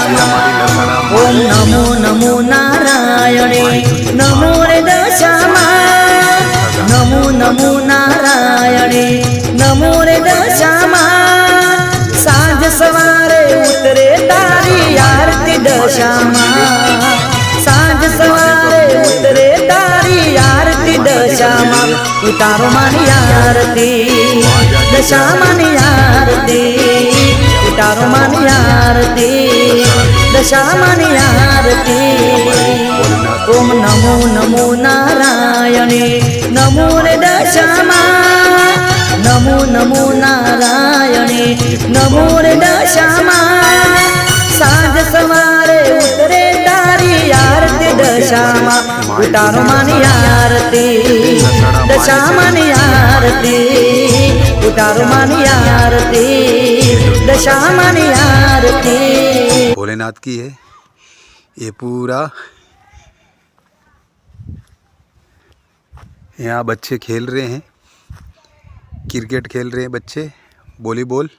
દશામાં ઓમ નમો નમો નારાયણે નમો રે દશામાં નમો નમો નારાયણે નમો રે દશામાં સાંજ સવારે ઉતરે તારી આરતી દશામાં સાંજ સવારે ઉતરે તારી આરતી દશામાં ઉતારો મારી આરતી દશામાની આરતી ઉતારો મારી આરતી દશામાની આરતી ઓમ નમો નમો નારાયણે નમો રે દશામાં નમો નમો નારાયણે નમો રે દશામાં સાંજ સવારે ઉતરે તારી આરતી દશામાં ઉતારો માની આરતી દશામાની આરતી ઉતારો માની આરતી दशामानी आरती। भोलेनाथ की है ये पूरा। यहाँ बच्चे खेल रहे हैं, क्रिकेट खेल रहे हैं बच्चे, वॉलीबॉल।